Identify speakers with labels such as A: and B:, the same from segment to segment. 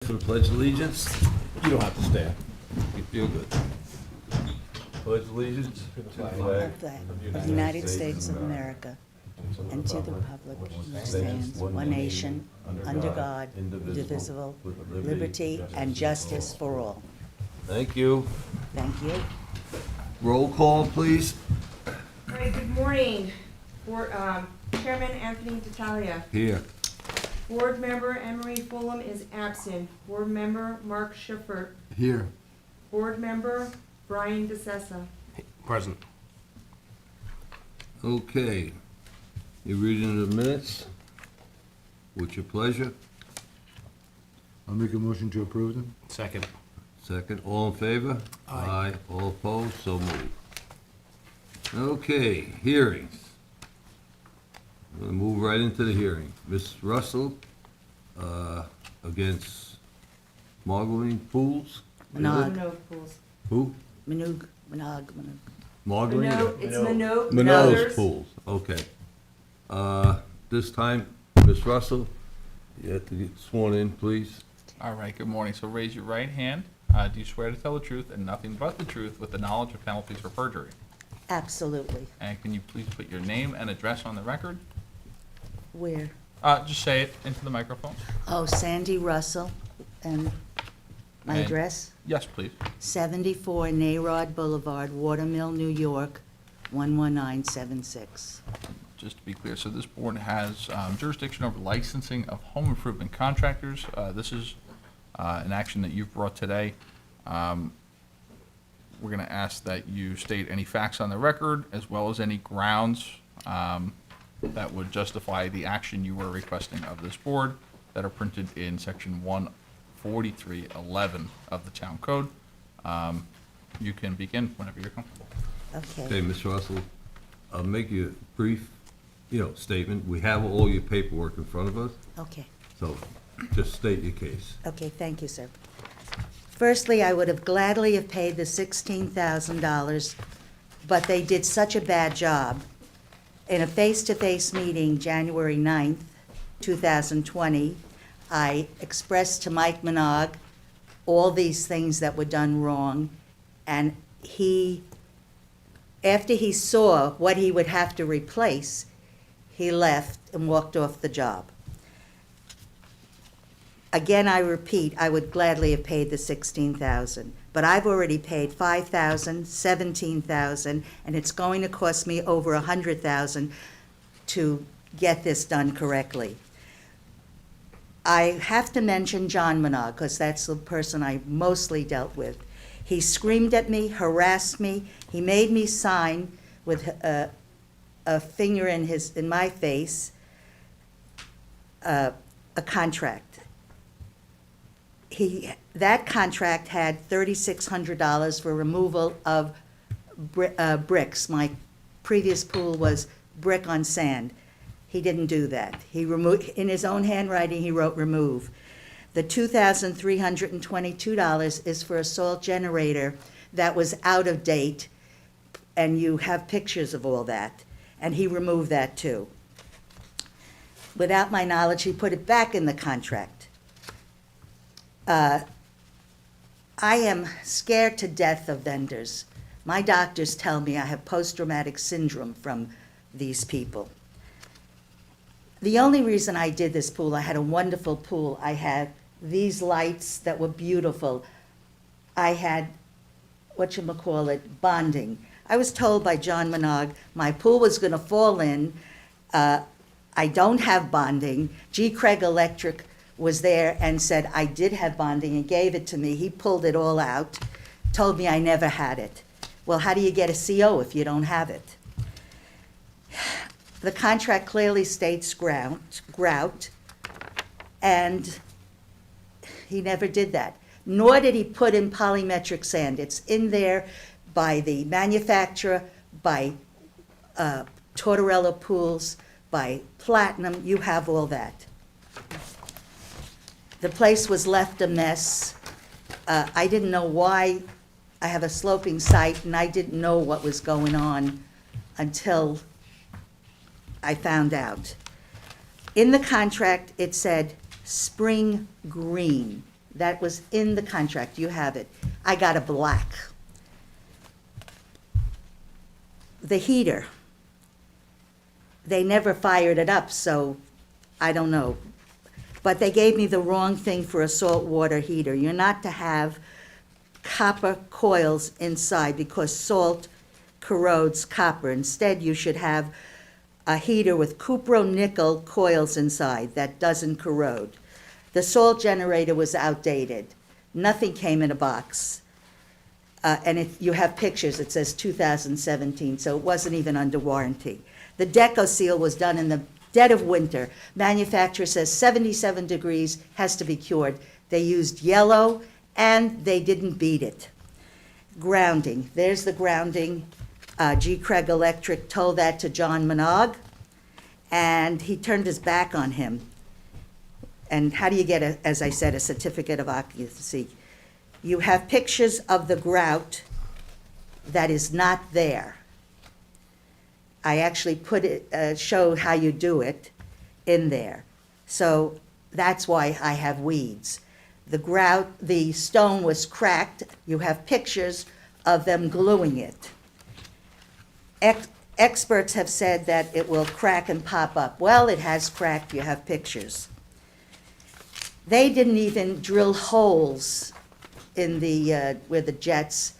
A: For the Pledge of Allegiance,
B: You don't have to stand.
A: you feel good. Pledge allegiance to the flag
C: of the United States of America, and to the republic which stands one nation, under God, indivisible, with liberty and justice for all.
A: Thank you.
C: Thank you.
A: Roll call, please.
D: All right, good morning. Chairman Anthony DeTalia.
A: Here.
D: Board member Emery Fulham is absent. Board member Mark Schiffert.
A: Here.
D: Board member Brian DeSessa.
B: Present.
A: Okay. You're reading the minutes. What's your pleasure?
E: I'll make a motion to approve them.
B: Second.
A: Second, all in favor?
B: Aye.
A: All opposed, so moved. Okay, hearings. I'm gonna move right into the hearing. Ms. Russell, against Marguerite Pools?
C: Minogue.
D: Minogue Pools.
A: Who?
C: Minogue.
A: Marguerite?
D: It's Minogue.
A: Minot's
D: Brothers.
A: Pools, okay. This time, Ms. Russell, you have to get sworn in, please.
F: All right, good morning. So raise your right hand. Do you swear to tell the truth and nothing but the truth with the knowledge of penalties for perjury?
C: Absolutely.
F: And can you please put your name and address on the record?
C: Where?
F: Just say it into the microphone.
C: Oh, Sandy Russell, and my
F: And-
C: address?
F: Yes, please.
C: 74 Nayrod Boulevard, Watermill, New York, 11976.
F: Just to be clear, so this board has jurisdiction over licensing of home improvement contractors. This is an action that you've brought today. We're going to ask that you state any facts on the record, as well as any grounds that would justify the action you were requesting of this board that are printed in section 14311 of the town code. You can begin whenever you're comfortable.
A: Okay,
C: Okay.
A: Ms. Russell, I'll make you a brief, statement. We have all your paperwork in front of us,
C: Okay.
A: so just state your case.
C: Okay, thank you, sir. Firstly, I would have gladly have paid the $16,000, but they did such a bad job. In a face-to-face meeting, January 9th, 2020, I expressed to Mike Minogue all these things that were done wrong, and after he saw what he would have to replace, he left and walked off the job. Again, I repeat, I would gladly have paid the $16,000, but I've already paid $5,000, $17,000, and it's going to cost me over $100,000 to get this done correctly. I have to mention John Minogue, because that's the person I mostly dealt with. He screamed at me, harassed me. He made me sign with a finger in my face a contract. That contract had $3,600 for removal of bricks. My previous pool was brick on sand. He didn't do that. In his own handwriting, he wrote remove. The $2,322 is for a salt generator that was out of date, and you have pictures of all that, and he removed that too. Without my knowledge, he put it back in the contract. I am scared to death of vendors. My doctors tell me I have post-traumatic syndrome from these people. The only reason I did this pool, I had a wonderful pool. I had these lights that were beautiful. I had, bonding. I was told by John Minogue my pool was going to fall in. I don't have bonding. G. Craig Electric was there and said I did have bonding and gave it to me. He pulled it all out, told me I never had it. Well, how do you get a CO if you don't have it? The contract clearly states grout, and he never did that. Nor did he put in polymetric sand. It's in there by the manufacturer, by Tortorella Pools, by Platinum. You have all that. The place was left a mess. I didn't know why. I have a sloping site, and I didn't know what was going on until I found out. In the contract, it said spring green. That was in the contract. You have it. I got a black. The heater, they never fired it up, so I don't know. But they gave me the wrong thing for a saltwater heater. You're not to have copper coils inside because salt corrodes copper. Instead, you should have a heater with cupro-nickel coils inside that doesn't corrode. The salt generator was outdated. Nothing came in a box. And you have pictures, it says 2017, so it wasn't even under warranty. The deco seal was done in the dead of winter. Manufacturer says 77 degrees, has to be cured. They used yellow, and they didn't beat it. Grounding, there's the grounding. G. Craig Electric told that to John Minogue, and he turned his back on him. And how do you get, as I said, a certificate of occupancy? You have pictures of the grout that is not there. I actually put it, show how you do it in there. So that's why I have weeds. The grout, the stone was cracked. You have pictures of them gluing it. Experts have said that it will crack and pop up. Well, it has cracked. You have pictures. They didn't even drill holes in the, where the jets,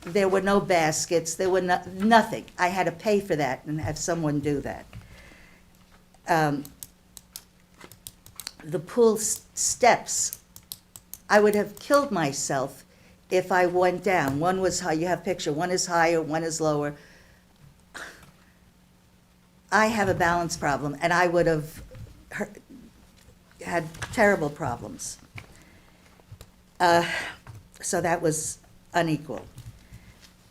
C: there were no baskets, there were nothing. I had to pay for that and have someone do that. The pool steps, I would have killed myself if I went down. One was high, you have a picture, one is higher, one is lower. I have a balance problem, and I would have had terrible problems. So that was unequal.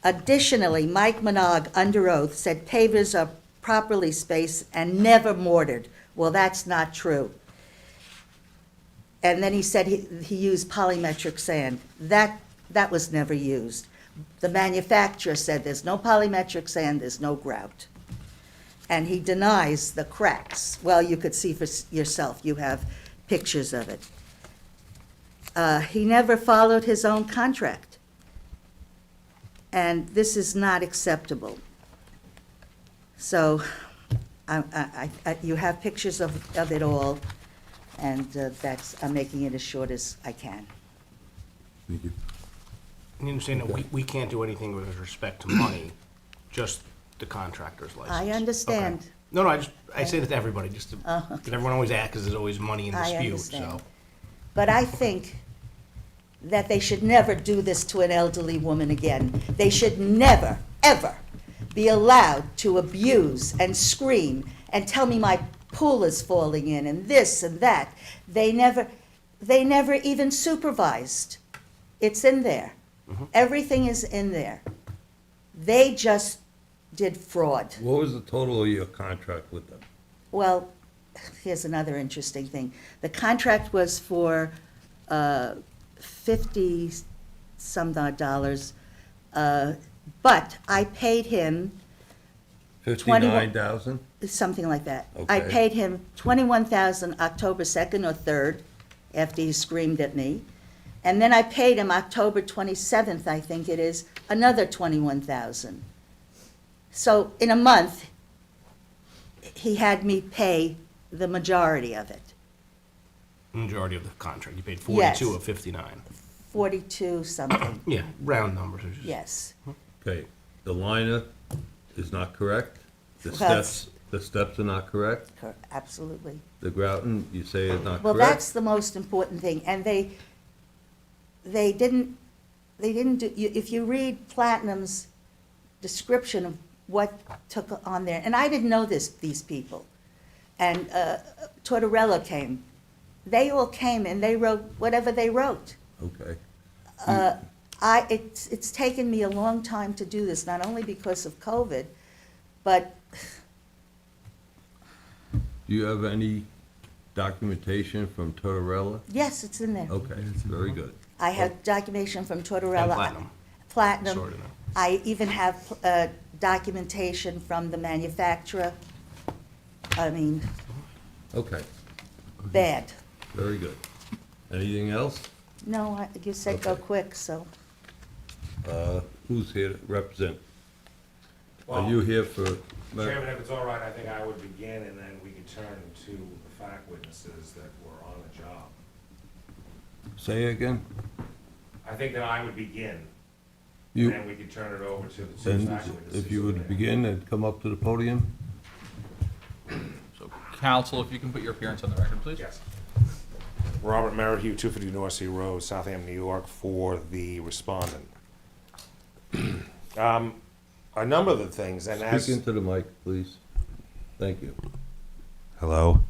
C: Additionally, Mike Minogue, under oath, said pavers are properly spaced and never mortared. Well, that's not true. And then he said he used polymetric sand. That was never used. The manufacturer said there's no polymetric sand, there's no grout. And he denies the cracks. Well, you could see for yourself. You have pictures of it. He never followed his own contract. And this is not acceptable. So you have pictures of it all, and I'm making it as short as I can.
E: Thank you.
B: You understand that we can't do anything with respect to money, just the contractor's license.
C: I understand.
B: Okay. No, I say that to everybody, just to, because everyone always asks, because there's always money in
C: I
B: dispute,
C: understand.
B: so.
C: But I think that they should never do this to an elderly woman again. They should never, ever be allowed to abuse and scream and tell me my pool is falling in and this and that. They never even supervised. It's in there. Everything is in there. They just did fraud.
A: What was the total of your contract with them?
C: Well, here's another interesting thing. The contract was for 50-some odd dollars, but I paid him
A: 59,000?
C: something like that. I
A: Okay.
C: paid him $21,000 October 2nd or 3rd, after he screamed at me. And then I paid him October 27th, I think it is, another $21,000. So in a month, he had me pay the majority of it,
B: Majority of the contract, you paid
C: Yes.
B: 42 of 59.
C: 42 something,
B: Yeah, round numbers. Are just-
C: yes.
A: Okay, the liner is not correct? The
C: Well,
A: steps are not correct?
C: Absolutely.
A: The grouting, you say is not
C: Well,
A: correct?
C: that's the most important thing, and they didn't do, if you read Platinum's description of what took on there, and I didn't know these people, and Tortorella came, they all came and they wrote whatever they wrote.
A: Okay.
C: It's taken me a long time to do this, not only because of COVID, but
A: Do you have any documentation from Tortorella?
C: yes, it's in there.
A: Okay, very good.
C: I have documentation from Tortorella.
B: And Platinum.
C: Platinum.
B: Sorted out.
C: I even have documentation from the manufacturer. I mean,
A: Okay,
C: bad.
A: very good. Anything else?
C: No, you said go
A: Okay.
C: quick, so.
A: Who's here to represent? Are
G: Well,
A: you here for?
G: Chairman, if it's all right, I think I would begin, and then we could turn to the fact witnesses that were on the job.
A: Say again?
G: I think that I would begin, and
A: You,
G: then we could turn it over to the two
A: and
G: fact witnesses.
A: if you
G: who are
A: would
G: there.
A: begin and come up to the podium?
F: So, counsel, if you can put your appearance on the record, please.
G: Yes. Robert Merrihew, 250 North Sea Road, Southampton, New York, for the respondent. A number of the things, and as...
A: Speak into the mic, please. Thank you.
G: Hello?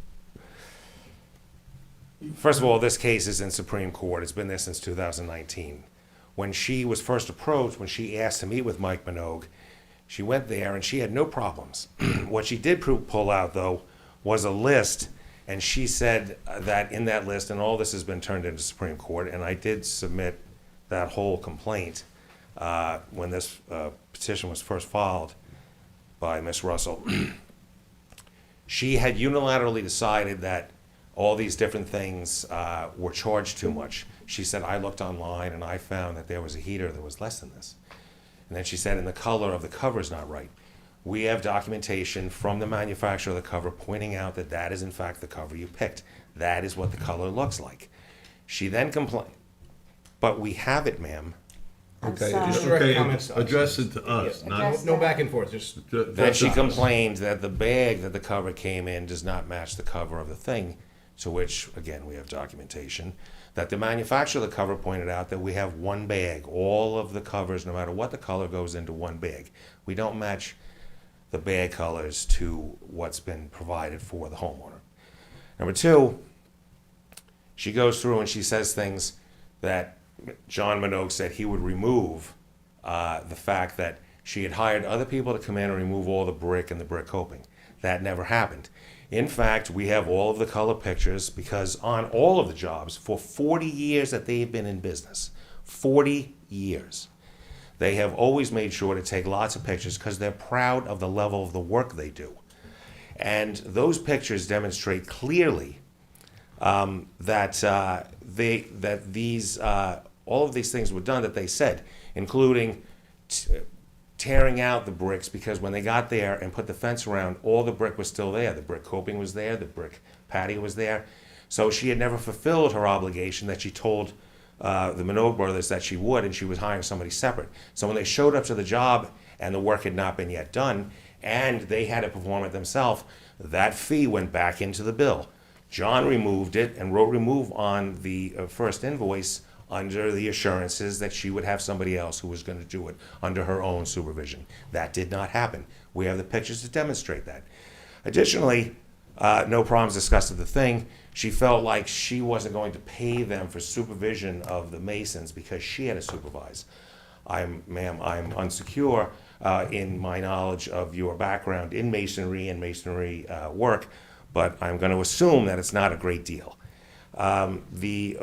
G: First of all, this case is in Supreme Court. It's been there since 2019. When she was first approached, when she asked to meet with Mike Minogue, she went there and she had no problems. What she did pull out, though, was a list, and she said that in that list, and all this has been turned into Supreme Court, and I did submit that whole complaint when this petition was first filed by Ms. Russell. She had unilaterally decided that all these different things were charged too much. She said, I looked online and I found that there was a heater that was less than this. And then she said, and the color of the cover is not right. We have documentation from the manufacturer of the cover pointing out that that is in fact the cover you picked. That is what the color looks like. She then complained, but we have it, ma'am.
C: I'm
A: Okay,
C: sorry.
B: Just direct
A: okay,
B: comments to us.
A: address it to us,
B: Yeah,
A: not.
C: Address-
B: No back and forth, just,
G: Then she complained that the bag that the cover came in does not match the cover of the thing, to which, again, we have documentation, that the manufacturer of the cover pointed out that we have one bag. All of the covers, no matter what the color, goes into one bag. We don't match the bag colors to what's been provided for the homeowner. Number two, she goes through and she says things that John Minogue said he would remove, the fact that she had hired other people to come in and remove all the brick and the brick coping. That never happened. In fact, we have all of the color pictures because on all of the jobs, for 40 years that they've been in business, 40 years, they have always made sure to take lots of pictures because they're proud of the level of the work they do. And those pictures demonstrate clearly that these all of these things were done that they said, including tearing out the bricks, because when they got there and put the fence around, all the brick was still there. The brick coping was there, the brick patio was there. So she had never fulfilled her obligation that she told the Minogue brothers that she would, and she was hiring somebody separate. So when they showed up to the job and the work had not been yet done, and they had to perform it themselves, that fee went back into the bill. John removed it and wrote remove on the first invoice under the assurances that she would have somebody else who was going to do it under her own supervision. That did not happen. We have the pictures to demonstrate that. Additionally, no problems discussed of the thing. She felt like she wasn't going to pay them for supervision of the masons because she had to supervise. Ma'am, I'm unsecure in my knowledge of your background in masonry and masonry work, but I'm going to assume that it's not a great deal. She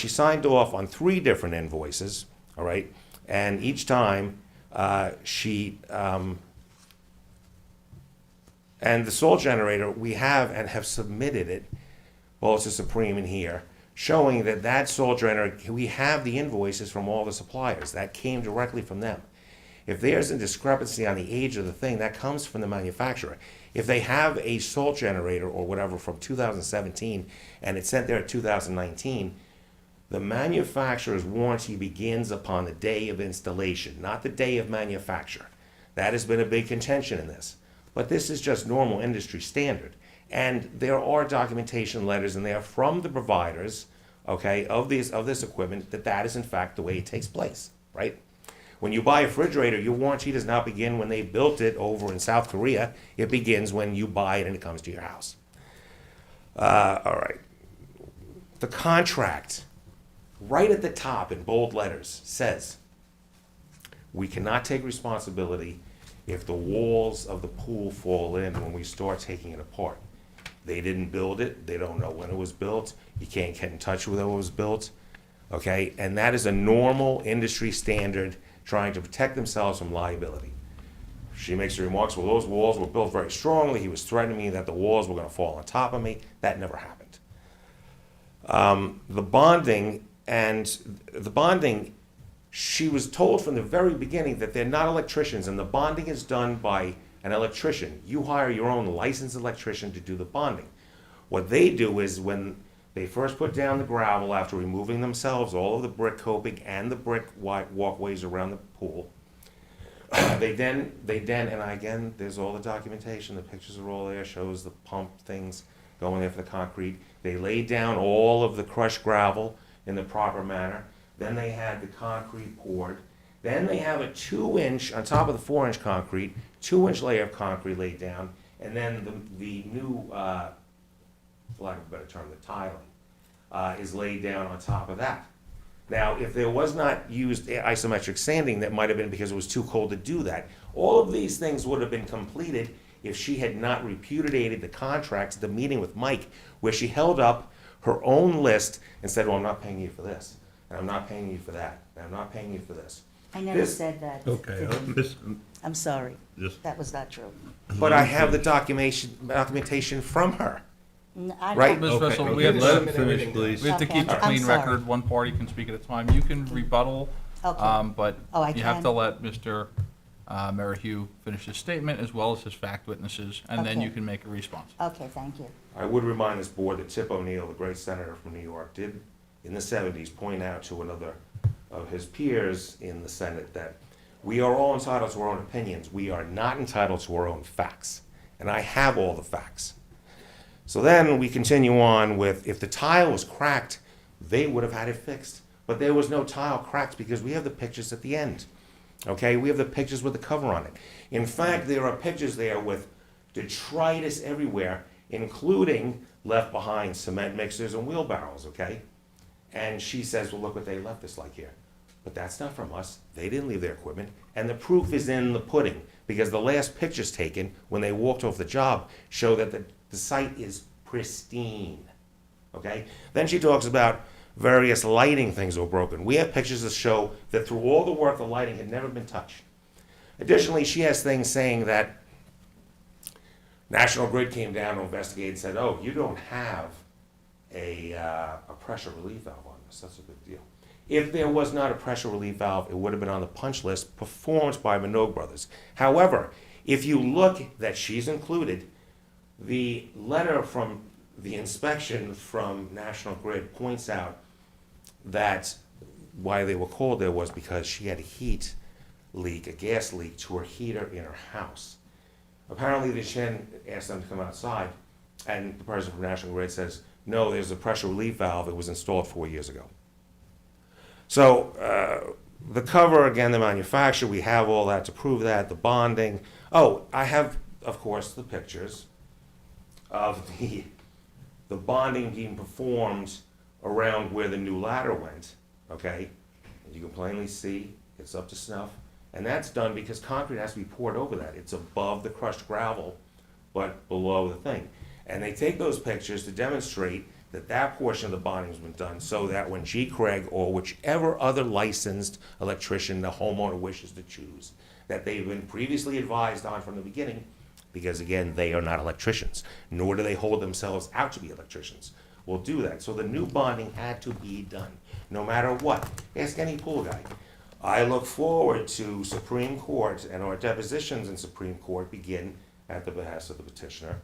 G: signed off on 3 different invoices, all right, and each time and the sole generator, we have and have submitted it, well, it's a Supreme in here, showing that that sole generator, we have the invoices from all the suppliers. That came directly from them. If there's a discrepancy on the age of the thing, that comes from the manufacturer. If they have a salt generator or whatever from 2017 and it's sent there in 2019, the manufacturer's warranty begins upon the day of installation, not the day of manufacture. That has been a big contention in this. But this is just normal industry standard. And there are documentation letters in there from the providers, okay, of this equipment that is in fact the way it takes place, right? When you buy a refrigerator, your warranty does not begin when they built it over in South Korea. It begins when you buy it and it comes to your house. All right. The contract, right at the top in bold letters, says, we cannot take responsibility if the walls of the pool fall in when we start taking it apart. They didn't build it. They don't know when it was built. You can't get in touch with when it was built. Okay? And that is a normal industry standard trying to protect themselves from liability. She makes the remarks, well, those walls were built very strongly. He was threatening me that the walls were going to fall on top of me. That never happened. The bonding, she was told from the very beginning that they're not electricians, and the bonding is done by an electrician. You hire your own licensed electrician to do the bonding. What they do is when they first put down the gravel after removing themselves all of the brick coping and the brick walkways around the pool, they then, and again, there's all the documentation, the pictures are all there, shows the pump things going there for the concrete. They laid down all of the crushed gravel in the proper manner. Then they had the concrete poured. Then they have a 2-inch, on top of the 4-inch concrete, 2-inch layer of concrete laid down, and then the new, for lack of a better term, the tiling, is laid down on top of that. Now, if there was not used isometric sanding, that might have been because it was too cold to do that. All of these things would have been completed if she had not repudiated the contract at the meeting with Mike, where she held up her own list and said, well, I'm not paying you for this, and I'm not paying you for that, and I'm not paying you for this.
C: I never
G: This-
C: said that.
A: Okay,
C: I'm sorry.
A: just,
C: That was not true.
G: But I have the documentation from her.
C: I
G: Right.
C: don't-
F: Ms.
A: okay,
F: Russell, we
A: okay,
F: have
A: let him
F: to,
A: finish, please.
F: we have to
C: Okay,
F: keep a
C: I'm
F: clean
C: sorry.
F: record. One party can speak at a time. You can rebuttal,
C: Okay.
F: but
C: Oh, I
F: you have
C: can?
F: to let Mr. Merrihew finish his statement as well as his fact witnesses, and then
C: Okay.
F: you can make a response.
C: Okay, thank you.
G: I would remind this board that Tip O'Neill, the great senator from New York, did in the 70s point out to another of his peers in the Senate that we are all entitled to our own opinions. We are not entitled to our own facts. And I have all the facts. So then we continue on with, if the tile was cracked, they would have had it fixed. But there was no tile cracked because we have the pictures at the end. Okay, we have the pictures with the cover on it. In fact, there are pictures there with detritus everywhere, including left behind cement mixers and wheelbarrows, okay? And she says, well, look what they left us like here. But that's not from us. They didn't leave their equipment. And the proof is in the pudding, because the last pictures taken when they walked off the job show that the site is pristine, okay? Then she talks about various lighting things were broken. We have pictures that show that through all the work, the lighting had never been touched. Additionally, she has things saying that National Grid came down to investigate and said, oh, you don't have a pressure relief valve on this. That's a big deal. If there was not a pressure relief valve, it would have been on the punch list performed by Minogue Brothers. However, if you look that she's included, the letter from the inspection from National Grid points out that why they were called there was because she had a heat leak, a gas leak to her heater in her house. Apparently, the Chen asked them to come outside, and the person from National Grid says, no, there's a pressure relief valve. It was installed 4 years ago. So the cover, again, the manufacturer, we have all that to prove that, the bonding. Oh, I have, of course, the pictures of the bonding being performed around where the new ladder went, okay? And you can plainly see it's up to snuff. And that's done because concrete has to be poured over that. It's above the crushed gravel, but below the thing. And they take those pictures to demonstrate that that portion of the bonding has been done so that when G. Craig or whichever other licensed electrician the homeowner wishes to choose, that they've been previously advised on from the beginning, because again, they are not electricians, nor do they hold themselves out to be electricians, will do that. So the new bonding had to be done, no matter what. Ask any pool guy. I look forward to Supreme Court, and our depositions in Supreme Court begin at the behest of the petitioner.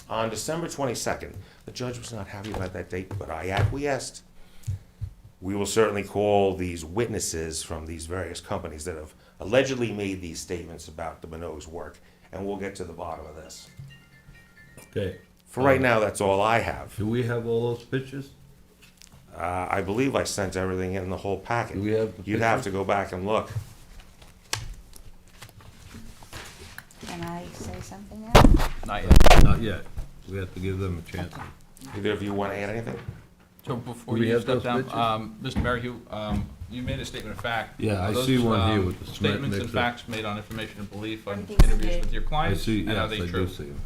G: On December 22nd, the judge was not happy about that date, but I acquiesced. We will certainly call these witnesses from these various companies that have allegedly made these statements about the Minogue's work, and we'll get to the bottom of this.
A: Okay.
G: For right now, that's all I have.
A: Do we have all those pictures?
G: I believe I sent everything in the whole packet.
A: Do we have the
G: You'd have
A: pictures?
G: to go back and look.
C: Can I say something now?
F: Not yet.
A: Not yet. We have to give them a chance.
G: Either of you want to add anything?
F: So before
A: Do we
F: you
A: have
F: step
A: those
F: down,
A: pictures?
F: Mr. Merrihew, you made a statement of fact.
A: Yeah,
F: Are
A: I
F: those,
A: see one here with the cement
F: Statements and
A: mixer.
F: facts made on information and belief on
D: Everything's
F: interviews
D: good.
F: with your
A: I
F: clients,
A: see,
F: and
A: yes,
F: are
A: I
F: they
A: do
F: true?
A: see them.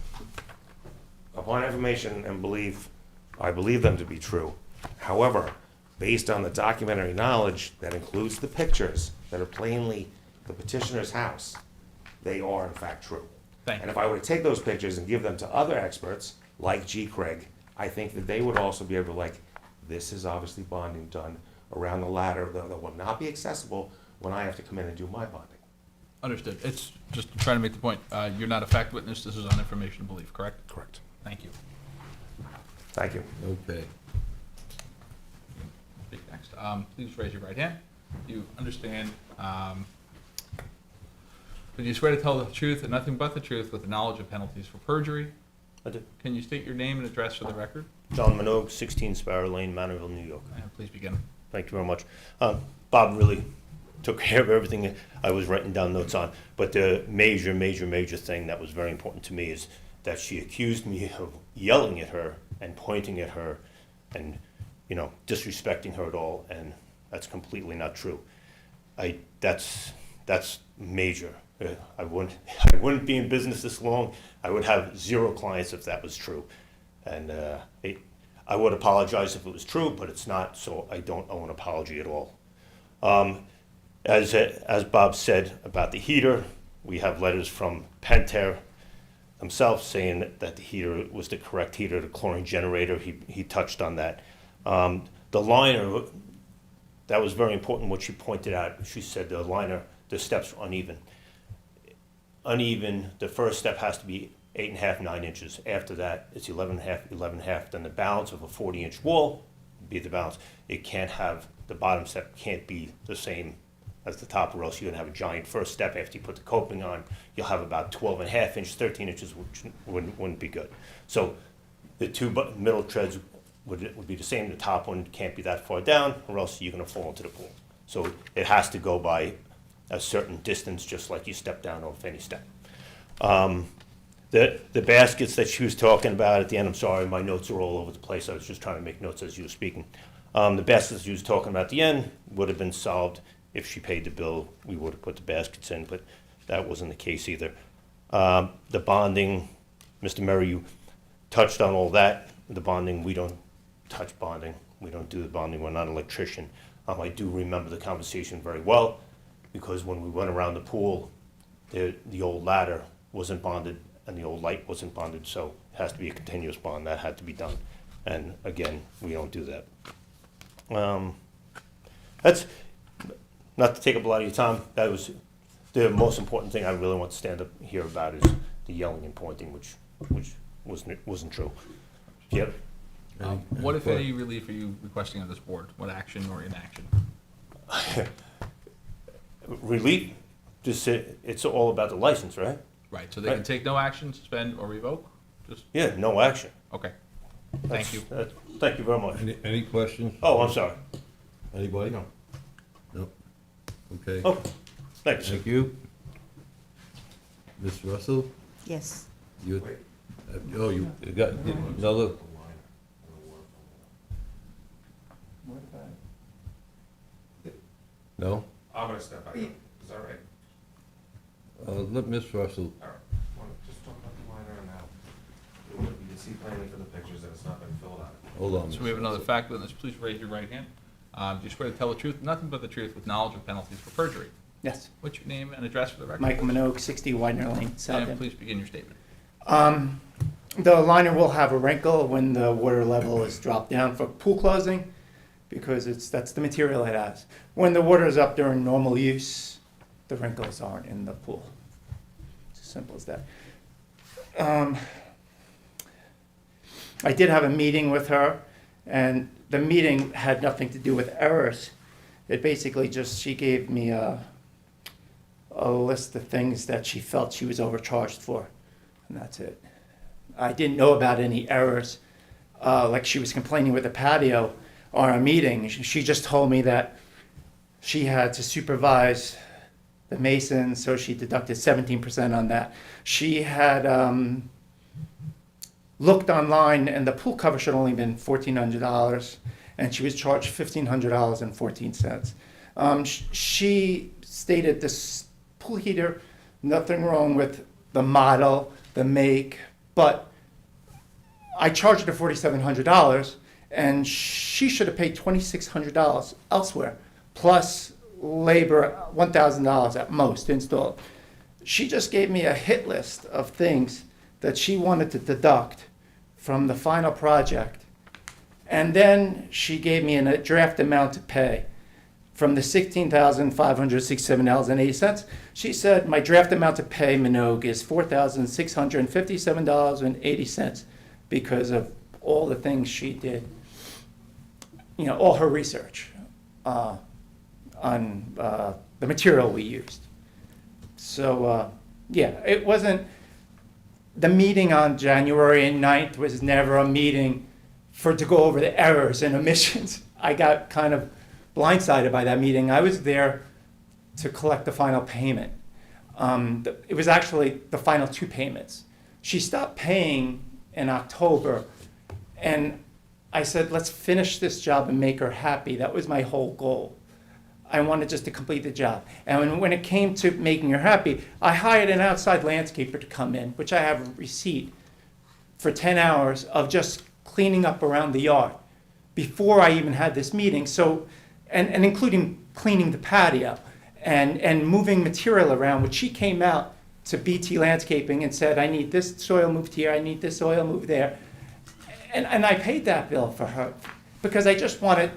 G: Upon information and belief, I believe them to be true. However, based on the documentary knowledge that includes the pictures that are plainly the petitioner's house, they are in fact true.
F: Thank
G: And
F: you.
G: if I were to take those pictures and give them to other experts, like G. Craig, I think that they would also be able to like, This is obviously bonding done around the ladder that will not be accessible when I have to come in and do my bonding.
F: Understood. It's just trying to make the point, you're not a fact witness, this is on information and belief, correct?
G: Correct.
F: Thank you.
G: Thank you.
A: Okay.
F: Speak next. Please raise your right hand. Do you understand, do you swear to tell the truth and nothing but the truth with the knowledge of penalties for perjury?
H: I do.
F: Can you state your name and address for the record?
H: John Minogue, 16 Sparrow Lane, Manorville, New York.
F: And please begin.
H: Thank you very much. Bob really took care of everything I was writing down notes on, but the major thing that was very important to me is that she accused me of yelling at her and pointing at her and, you know, disrespecting her at all, and that's completely not true. That's major. I wouldn't be in business this long. I would have 0 clients if that was true. And I would apologize if it was true, but it's not, so I don't owe an apology at all. As Bob said about the heater, we have letters from Pentair himself saying that the heater was the correct heater, the chlorine generator. He touched on that. The liner, that was very important what she pointed out. She said the liner, the steps are uneven. The first step has to be 8.5, 9 inches. After that, it's 11.5, 11.5. Then the balance of a 40-inch wall would be the balance. It can't have, the bottom step can't be the same as the top, or else you're gonna have a giant first step. After you put the coping on, you'll have about 12.5 inches, 13 inches, which wouldn't be good. So the 2 middle treads would be the same. The top one can't be that far down, or else you're gonna fall into the pool. So it has to go by a certain distance, just like you step down off any step. The baskets that she was talking about at the end, I'm sorry, my notes are all over the place. I was just trying to make notes as you were speaking. The baskets she was talking about at the end would have been solved if she paid the bill. We would have put the baskets in, but that wasn't the case either. The bonding, Mr. Murray, you touched on all that. The bonding, we don't touch bonding. We don't do the bonding. We're not an electrician. I do remember the conversation very well, because when we went around the pool, the old ladder wasn't bonded and the old light wasn't bonded, so it has to be a continuous bond. That had to be done. And again, we don't do that. That's, not to take up a lot of your time, that was the most important thing I really want to stand up here about is the yelling and pointing, which wasn't true. Yep.
F: What, if any, relief are you requesting of this board? What action or inaction?
H: Relief, just it's all about the license, right?
F: Right, so they can take no action, suspend, or revoke? Just,
H: Yeah, no action.
F: okay. Thank you.
H: Thank you very much.
A: Any questions?
H: Oh, I'm sorry.
A: Anybody?
H: No.
A: No. Okay.
H: Oh, thanks.
A: Thank you. Ms. Russell,
C: Yes.
A: you got another? No?
G: I'm gonna step back up. Is that right?
A: Let Ms. Russell,
G: All right. Just talk about the liner and how you can see plainly from the pictures that it's not been filled out.
A: hold on.
F: So we have another fact witness. Please raise your right hand. Do you swear to tell the truth, nothing but the truth, with knowledge of penalties for perjury?
I: Yes,
F: What's your name and address for the record?
I: Michael Minogue, 60 Widener Lane,
F: And
I: Southampton.
F: please begin your statement.
I: The liner will have a wrinkle when the water level is dropped down for pool closing, because that's the material it has. When the water is up during normal use, the wrinkles aren't in the pool. It's as simple as that. I did have a meeting with her, and the meeting had nothing to do with errors. It basically just, she gave me a list of things that she felt she was overcharged for, and that's it. I didn't know about any errors, like she was complaining with the patio or a meeting. She just told me that she had to supervise the mason, so she deducted 17% on that. She had looked online, and the pool cover should only been $1,400, and she was charged $1,500.14. She stated this pool heater, nothing wrong with the model, the make, but I charged her $4,700, and she should have paid $2,600 elsewhere, plus labor, $1,000 at most to install it. She just gave me a hit list of things that she wanted to deduct from the final project, And then she gave me a draft amount to pay from the $16,567.80. She said, my draft amount to pay Minogue is $4,657.80 because of all the things she did, you know, all her research on the material we used. So, yeah, it wasn't, the meeting on January 9th was never a meeting to go over the errors and omissions. I got kind of blindsided by that meeting. I was there to collect the final payment. It was actually the final 2 payments. She stopped paying in October, and I said, let's finish this job and make her happy. That was my whole goal. I wanted just to complete the job. And when it came to making her happy, I hired an outside landscaper to come in, which I have a receipt for 10 hours of just cleaning up around the yard before I even had this meeting. So, and including cleaning the patio and moving material around, which she came out to BT Landscaping and said, I need this soil moved here, I need this soil moved there. And I paid that bill for her because I just wanted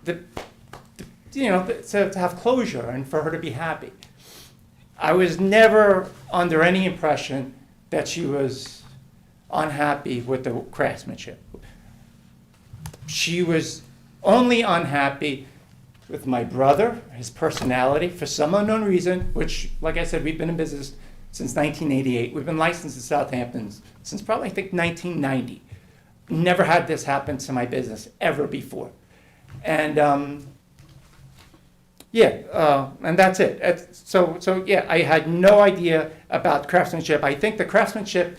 I: to have closure and for her to be happy. I was never under any impression that she was unhappy with the craftsmanship. She was only unhappy with my brother, his personality, for some unknown reason, which, like I said, we've been in business since 1988. We've been licensed in Southampton since probably, I think, 1990. Never had this happen to my business ever before. And and that's it. So yeah, I had no idea about craftsmanship. I think the craftsmanship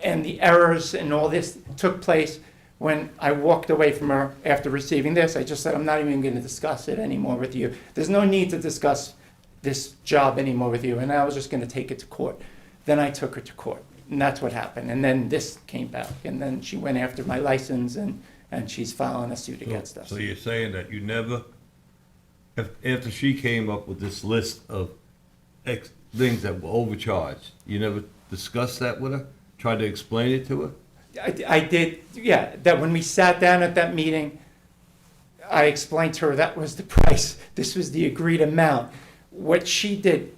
I: and the errors and all this took place when I walked away from her after receiving this. I just said, I'm not even going to discuss it anymore with you. There's no need to discuss this job anymore with you. And I was just going to take it to court. Then I took her to court. And that's what happened. And then this came back. And then she went after my license, and she's filing a suit against us.
A: So you're saying that you never, after she came up with this list of things that were overcharged, you never discussed that with her? Tried to explain it to her?
I: I did, yeah, that when we sat down at that meeting, I explained to her that was the price. This was the agreed amount. What she did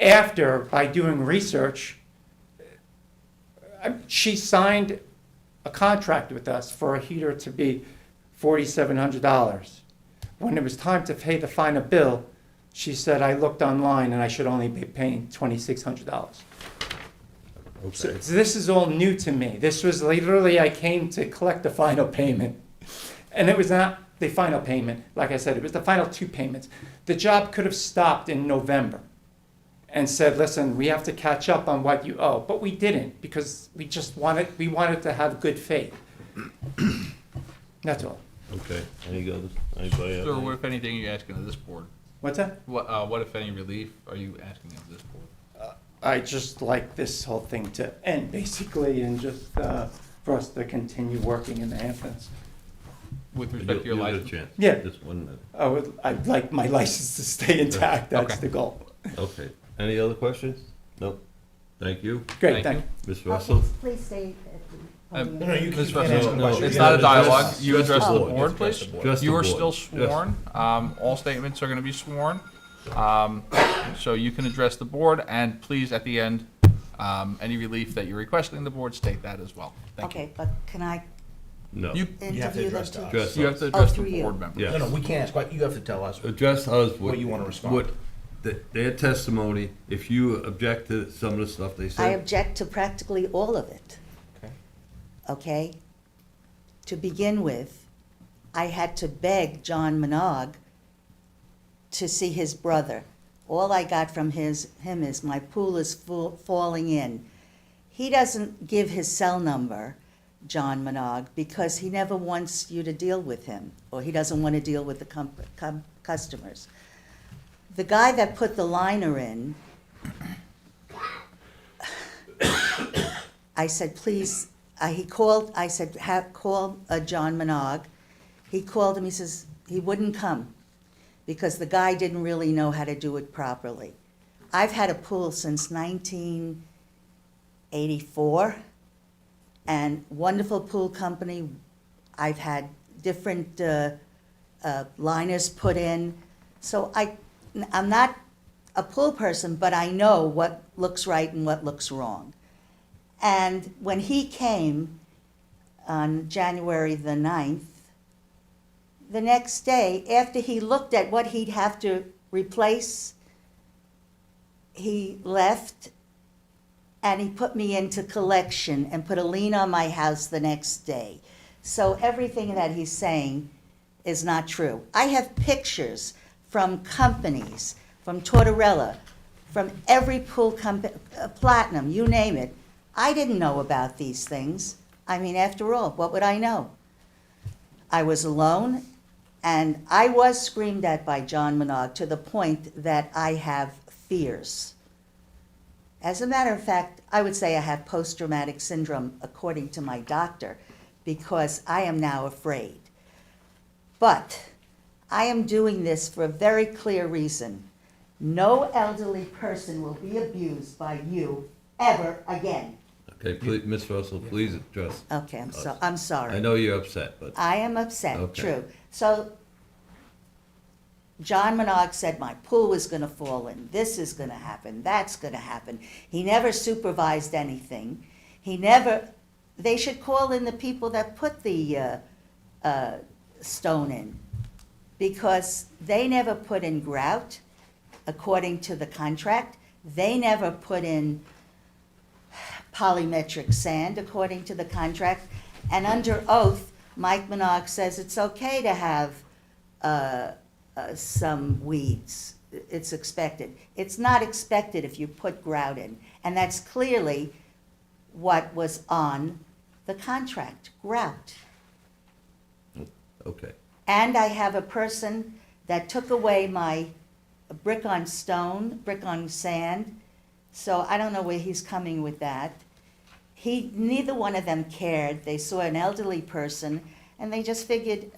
I: after, by doing research, she signed a contract with us for a heater to be $4,700. When it was time to pay the final bill, she said, I looked online and I should only be paying $2,600.
A: Okay.
I: So this is all new to me. This was literally, I came to collect the final payment. And it was not the final payment. Like I said, it was the final 2 payments. The job could have stopped in November and said, listen, we have to catch up on what you owe. But we didn't, because we wanted to have good faith. That's all.
A: Okay, anybody else?
F: Sir, what if anything are you asking of this board?
I: What's that?
F: What if any relief are you asking of this board?
I: I just like this whole thing to end, basically, and just for us to continue working in the Hamptons.
F: With respect to your
A: You'll get a
F: license?
A: chance.
I: Yeah.
A: Just 1 minute.
I: I'd like my license to stay intact. That's
F: Okay.
I: the goal.
A: Okay. Any other questions? Nope. Thank you.
I: Great,
F: Thank
I: thank you.
A: Ms. Russell?
C: Please stay at the podium.
B: No, you
F: Ms.
B: can't
F: Russell,
B: ask a question.
F: it's
A: You
F: not a
A: gotta
F: dialogue.
A: address-
F: You address the
A: address the
F: board,
A: board.
F: please.
A: Address the
F: You are
A: board.
F: still
A: Yes.
F: sworn. All statements are going to be sworn. So you can address the board, and please, at the end, any relief that you're requesting the board, state that as well. Thank you.
C: Okay, but can I
A: No.
F: You
C: interview them
B: address
C: too?
B: us.
A: Address
F: you have
A: us.
F: to address the
C: through you.
F: board member.
A: Yes.
B: No, we can't ask, you have to tell us.
A: Address us
B: What you wanna respond.
A: what their testimony, if you object to some of the stuff they
C: I
A: said.
C: object to practically all of it.
B: Okay.
C: Okay? To begin with, I had to beg John Minogue to see his brother. All I got from him is my pool is falling in. He doesn't give his cell number, John Minogue, because he never wants you to deal with him, or he doesn't want to deal with the customers. The guy that put the liner in, I said, please, he called, I said, call John Minogue. He called him, he says, he wouldn't come because the guy didn't really know how to do it properly. I've had a pool since 1984, and wonderful pool company, I've had different liners put in. So I'm not a pool person, but I know what looks right and what looks wrong. And when he came on January the 9th, the next day, after he looked at what he'd have to replace, he left and he put me into collection and put a lien on my house the next day. So everything that he's saying is not true. I have pictures from companies, from Tortorella, from every pool company, Platinum, you name it. I didn't know about these things. I mean, after all, what would I know? I was alone, and I was screamed at by John Minogue to the point that I have fears. As a matter of fact, I would say I have post-traumatic syndrome according to my doctor, because I am now afraid. But I am doing this for a very clear reason. No elderly person will be abused by you ever again.
A: Okay, please, Ms. Russell, please address.
C: Okay, I'm sorry.
A: I know you're upset, but,
C: I am upset,
A: Okay.
C: true. So John Minogue said my pool was gonna fall in, this is gonna happen, that's gonna happen. He never supervised anything. They should call in the people that put the stone in, because they never put in grout according to the contract. They never put in polymetric sand according to the contract. And under oath, Mike Minogue says it's okay to have some weeds. It's expected. It's not expected if you put grout in. And that's clearly what was on the contract, grout.
A: okay.
C: And I have a person that took away my brick on stone, brick on sand, so I don't know where he's coming with that. Neither one of them cared. They saw an elderly person, and they just figured,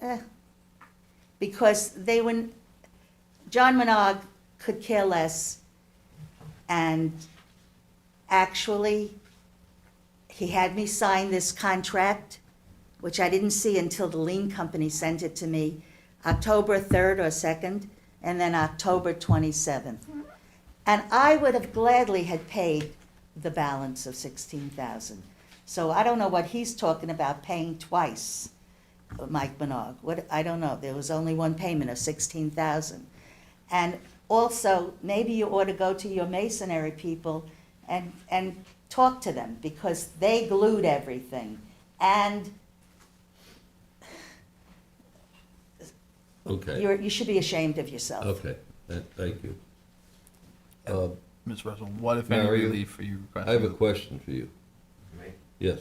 C: because John Minogue could care less, and actually, he had me sign this contract, which I didn't see until the lien company sent it to me, October 3rd or 2nd, and then October 27th. And I would have gladly had paid the balance of $16,000. So I don't know what he's talking about paying twice, Mike Minogue. I don't know. There was only one payment of $16,000. And also, maybe you ought to go to your masonry people and talk to them, because they glued everything. And
A: Okay,
C: you should be ashamed of yourself.
A: okay, thank you.
F: Ms. Russell, what if any
A: Mary,
F: relief are you requesting?
A: I have a question for you. Yes.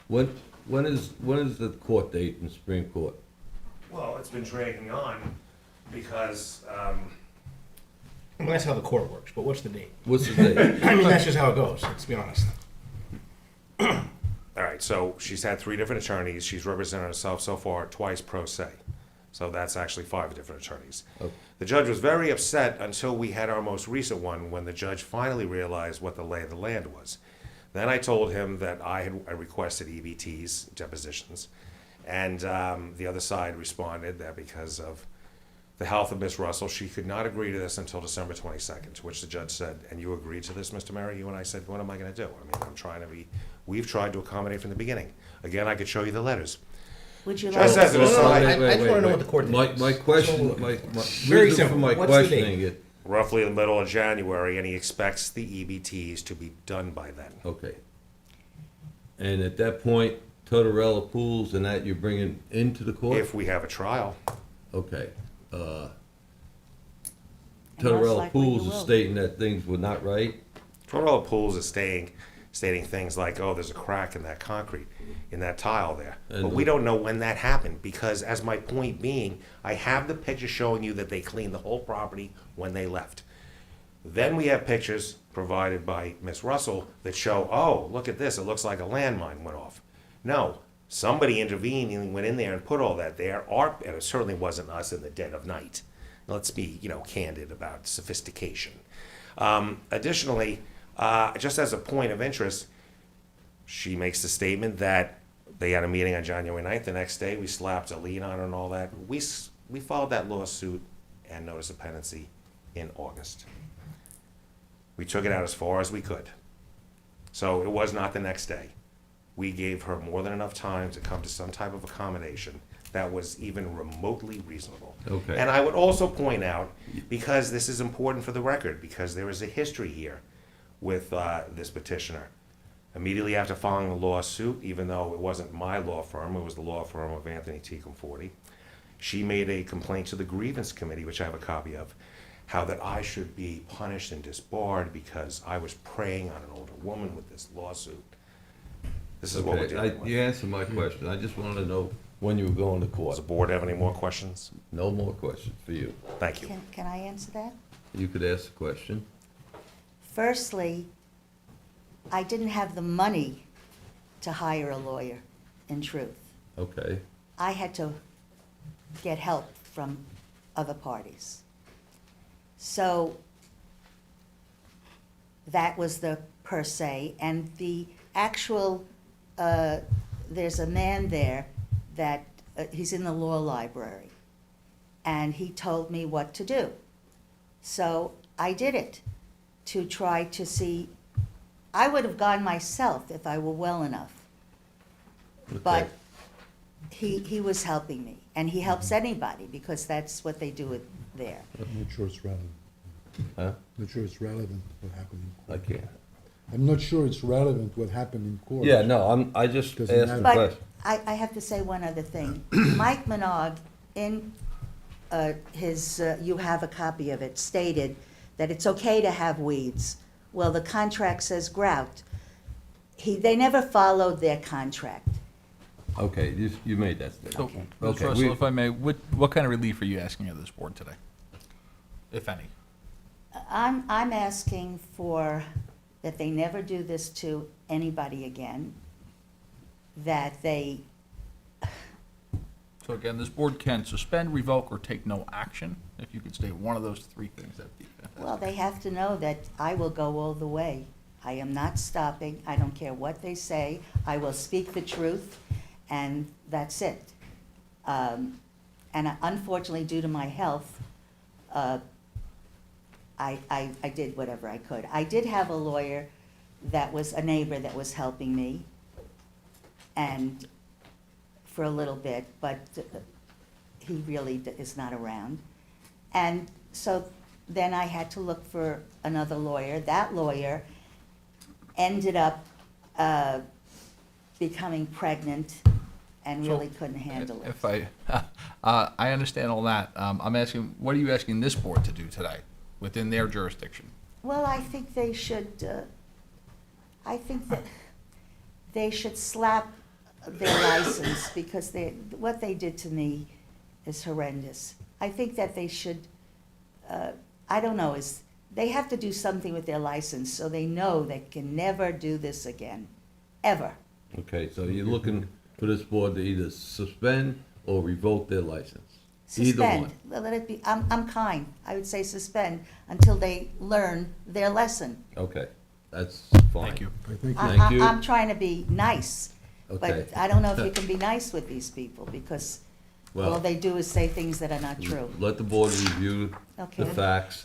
A: When is the court date in Supreme Court?
G: Well, it's been dragging on because,
B: Well, that's how the court works, but what's the date?
A: What's the date?
B: I mean, that's just how it goes, let's be honest.
G: all right, so she's had 3 different attorneys. She's represented herself so far twice pro se. So that's actually 5 different attorneys.
A: Okay.
G: The judge was very upset until we had our most recent one, when the judge finally realized what the lay of the land was. Then I told him that I requested EBTs, depositions, and the other side responded that because of the health of Miss Russell, she could not agree to this until December 22nd, to which the judge said, and you agreed to this, Mr. Murray? You and I said, what am I going to do? I mean, we've tried to accommodate from the beginning. Again, I could show you the letters.
C: Would you
G: Just
C: like?
G: as an
B: No, no, no,
G: aside,
B: I just wanna know what the court date is.
A: My question,
B: So,
A: my
B: very
A: reason for
B: simple.
A: my
B: What's the date?
A: questioning it,
G: roughly in the middle of January, and he expects the EBTs to be done by then.
A: okay. And at that point, Tortorella pools and that you're bringing into the court?
G: If we have a trial.
A: Okay.
C: most
A: Tortorella
C: likely you
A: pools is
C: will.
A: stating that things were not right?
G: Tortorella Pools is stating things like, oh, there's a crack in that concrete, in that tile there.
A: And
G: But we don't know when that happened, because as my point being, I have the picture showing you that they cleaned the whole property when they left. Then we have pictures provided by Miss Russell that show, oh, look at this, it looks like a landmine went off. No, somebody intervened and went in there and put all that there, and it certainly wasn't us in the dead of night. Let's be, candid about sophistication. Additionally, just as a point of interest, she makes the statement that They had a meeting on January 9th. The next day, we slapped a lien on it and all that. We filed that lawsuit and notice of pendency in August. We took it out as far as we could. So it was not the next day. We gave her more than enough time to come to some type of accommodation that was even remotely reasonable.
A: Okay.
G: And I would also point out, because this is important for the record, because there is a history here with this petitioner. Immediately after filing the lawsuit, even though it wasn't my law firm, it was the law firm of Anthony T. Conforti, she made a complaint to the grievance committee, which I have a copy of, how that I should be punished and disbarred because I was preying on an older woman with this lawsuit. This is what we're
A: Okay,
G: dealing with.
A: you answered my question. I just wanted to know when you were going to
G: Does
A: court.
G: the board have any more questions?
A: No more questions for you.
G: Thank you.
C: Can I answer that?
A: You could ask a question.
C: Firstly, I didn't have the money to hire a lawyer, in truth.
A: Okay,
C: I had to get help from other parties. So that was the per se, and the actual, there's a man there that, he's in the law library, and he told me what to do. So I did it to try to see, I would have gone myself if I were well enough. But
A: okay.
C: he was helping me, and he helps anybody, because that's what they do there.
E: I'm not sure it's relevant.
A: Huh?
E: Not sure it's relevant what happened in
A: I
E: court.
A: can't.
E: I'm not sure it's relevant what happened in court.
A: Yeah, no, I just
E: Doesn't
A: asked the
E: matter.
A: question.
C: But I have to say one other thing. Mike Minogue, in his, you have a copy of it, stated that it's okay to have weeds. Well, the contract says grout. They never followed their contract.
A: Okay, you made that
F: So,
A: statement.
F: Ms.
A: Okay,
F: Russell,
A: we-
F: if I may, what kind of relief are you asking of this board today? If any?
C: I'm asking for, that they never do this to anybody again, that they,
F: So again, this board can suspend, revoke, or take no action. If you could state one of those three things, that'd be fantastic.
C: well, they have to know that I will go all the way. I am not stopping. I don't care what they say. I will speak the truth, and that's it. And unfortunately, due to my health, I did whatever I could. I did have a lawyer that was a neighbor that was helping me, and for a little bit, but he really is not around. And so then I had to look for another lawyer. That lawyer ended up becoming pregnant and
F: So,
C: really couldn't handle it.
F: If I understand all that, I'm asking, what are you asking this board to do today within their jurisdiction?
C: Well, I think they should, I think that they should slap their license, because what they did to me is horrendous. I think that they should, I don't know, they have to do something with their license so they know they can never do this again, ever.
A: Okay, so you're looking for this board to either suspend or revoke their license? Either
C: Suspend,
A: one.
C: let it be, I'm kind, I would say suspend until they learn their lesson.
A: Okay, that's fine.
F: Thank you.
E: I think,
A: Thank you.
C: I'm trying to be nice,
A: Okay.
C: but I don't know if you can be nice with these people, because all
A: Well,
C: they do is say things that are not true.
A: let the board review
C: Okay.
A: the facts,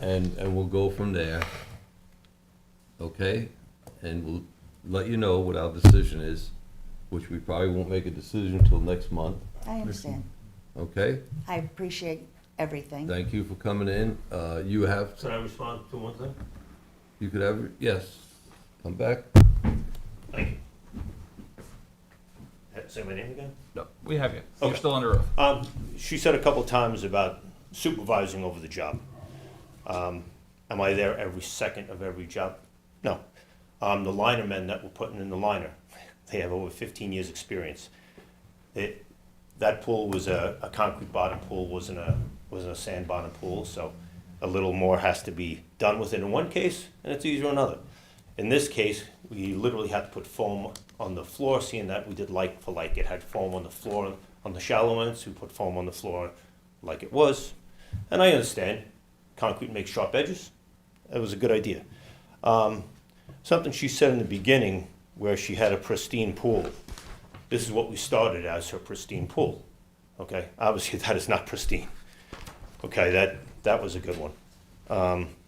A: and we'll go from there. Okay? And we'll let you know what our decision is, which we probably won't make a decision until next month.
C: I understand.
A: Okay?
C: I appreciate everything.
A: Thank you for coming in. You have,
H: Can I respond to one thing?
A: you could have, yes, come back.
H: Thank you. Say my name again?
F: No, we have you. You're
H: Okay.
F: still under oath.
H: She said a couple times about supervising over the job. Am I there every second of every job? No. The linermen that were putting in the liner, they have over 15 years' experience. That pool was a concrete bottom pool, wasn't a sand bottom pool, so a little more has to be done with it in one case, and it's easier in another. In this case, we literally had to put foam on the floor, seeing that we did like for like. It had foam on the floor, on the shallow ends, we put foam on the floor like it was. And I understand, concrete makes sharp edges. That was a good idea. Something she said in the beginning, where she had a pristine pool, this is what we started as her pristine pool. Okay, obviously that is not pristine. Okay, that was a good one.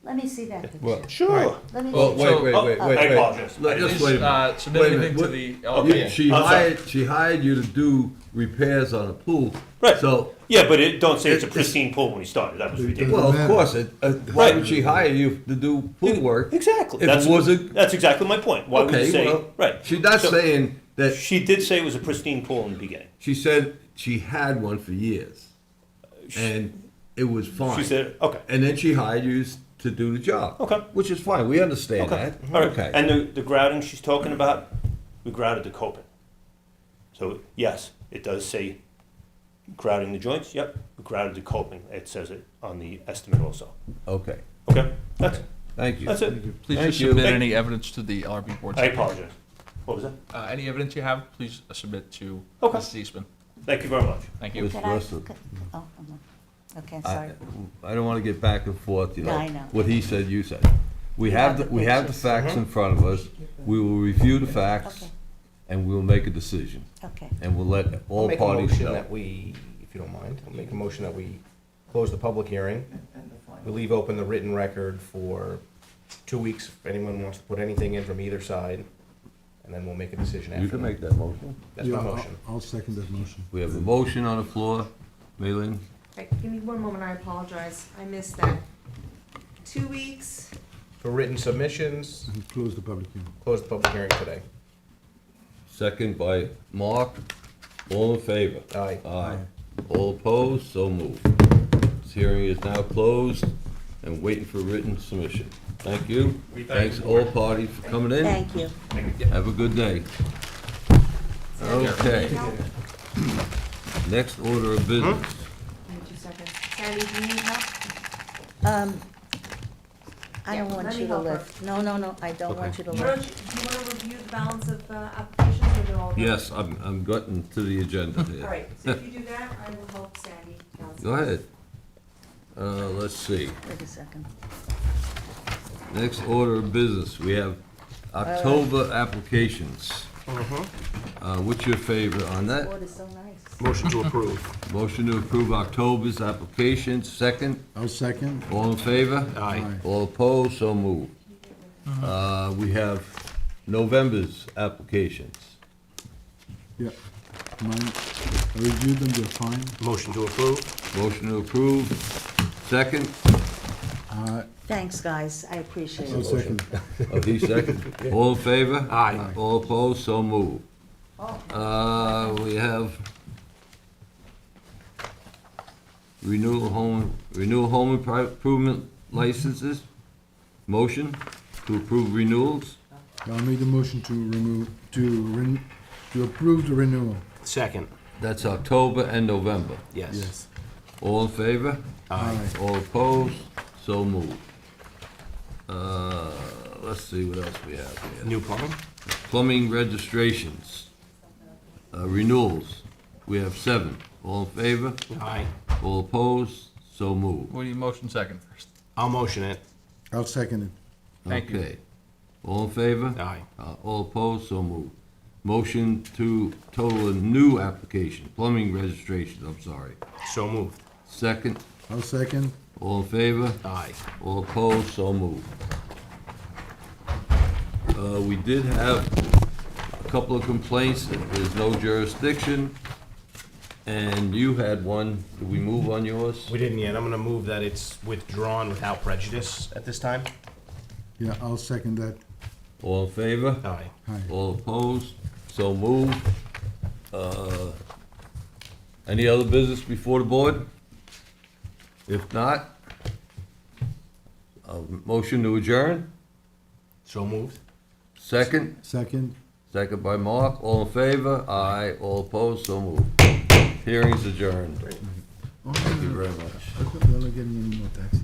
C: Let me see that picture.
A: Well,
H: Sure.
C: Let me
A: well,
C: see.
H: I apologize.
A: Just wait a minute.
F: Submit
A: Wait a
F: anything
A: minute.
F: to the
H: Okay.
F: LPA.
A: She hired you to do repairs on a pool.
H: Right.
A: So,
H: Yeah, but don't say it's a pristine pool when we started, that was ridiculous.
A: well, of
E: matter.
A: course, why would she hire you to do pool work?
H: Exactly.
A: If it wasn't,
H: That's exactly my point. Why would you
A: okay,
H: say,
A: well,
H: right.
A: she's not
H: So,
A: saying that,
H: She did say it was a pristine pool in the beginning.
A: she said she had one for years. And it was fine.
H: She said, okay.
A: And then she hired you to do the job.
H: Okay.
A: Which is fine, we understand
H: Okay.
A: that.
H: All right.
A: Okay.
H: And the grouting she's talking about, we grouted the coping. So yes, it does say grouting the joints. Yep, we grouted the coping. It says it on the estimate also.
A: Okay,
H: Okay, that's
A: thank you.
H: that's it.
F: Please
A: Thank
F: just
A: you.
F: submit
H: Thank-
F: any evidence to the LRB board.
H: I apologize. What was that?
F: Any evidence you have, please submit to
H: Okay.
F: Mrs. Eastman.
H: Thank you very much.
F: Thank you.
A: Ms.
C: Could I-
A: Russell,
C: could- oh, okay,
A: I
C: sorry.
A: I don't want to get back and forth, you
C: No,
A: know.
C: I know.
A: What he said, you said. We have the
C: pictures.
A: facts in front of us. We will review the facts
C: Okay.
A: and we'll make a decision.
C: Okay.
A: And we'll let
B: I'll
A: all
B: make a
A: parties
B: motion
A: know.
B: that we, if you don't mind, I'll make a motion that we close the public hearing. We leave open the written record for 2 weeks, if anyone wants to put anything in from either side, and then we'll make a decision after.
A: You can
B: that.
A: make that motion.
B: That's
E: Yeah,
B: my
E: I'll-
B: motion.
E: I'll second that motion.
A: We have a motion on the floor. Maylin?
D: Okay, give me one moment, I apologize, I missed that. 2 weeks,
B: For written submissions,
E: And close the public hearing.
B: close the public hearing today.
A: Second by Mark. All in favor?
B: Aye.
A: Aye. All opposed? So moved. This hearing is now closed and waiting for written submission. Thank you. Thanks all parties for coming in.
C: Thank you.
A: Have a good day. Okay. Next order of business.
D: give me 2 seconds. Sandy, do you need help?
C: I
D: Yeah,
C: don't want
D: let me
C: you to
D: help her.
C: lift. No, I don't want you to
D: Do you
C: lift.
D: wanna review the balance of applications, or they're all done?
A: Yes, I'm getting to the agenda
D: All
A: here.
D: right, so if you do that, I will help Sandy.
A: Go ahead. Let's see.
C: Wait a second.
A: Next order of business, we have October applications. What's your favor on that?
C: Board is so nice.
B: Motion to approve.
A: Motion to approve October's applications, second.
E: I'll second.
A: All in favor?
B: Aye.
A: All opposed, so moved. We have November's applications.
E: Yeah. Mine, I reviewed them, they're fine.
B: Motion to approve.
A: Motion to approve, second.
C: Thanks, guys, I appreciate
E: I'll
C: it.
E: second.
A: Oh, he second. All in favor?
B: Aye.
A: All opposed, so moved. We have renewal home improvement licenses. Motion to approve renewals.
E: I'll make the motion to approve the renewal.
B: Second.
A: That's October and November.
B: Yes.
E: Yes.
A: All in favor?
B: Aye.
A: All opposed? So moved. Let's see what else we have here.
B: New plumbing?
A: Plumbing registrations. Renewals. We have 7. All in favor?
B: Aye.
A: All opposed? So moved.
F: We need motion second first.
B: I'll motion it.
E: I'll second it.
F: Thank you.
A: Okay. All in favor?
B: Aye.
A: All opposed? So moved. Motion to total a new application, plumbing registrations, I'm sorry.
B: So moved.
A: Second.
E: I'll second.
A: All in favor?
B: Aye.
A: All opposed, so moved. We did have a couple of complaints, that there's no jurisdiction, and you had one. Did we move on yours?
B: We didn't yet. I'm gonna move that it's withdrawn without prejudice at this time.
E: Yeah, I'll second that.
A: All in favor?
B: Aye.
E: Aye.
A: All opposed, so moved. Any other business before the board? If not, motion to adjourn,
B: So moved.
A: second.
E: Second.
A: Second by Mark, all in favor? Aye, all opposed, so moved. Hearing's adjourned.
E: Oh,
A: Thank you very much.
E: I thought we weren't getting any more taxis.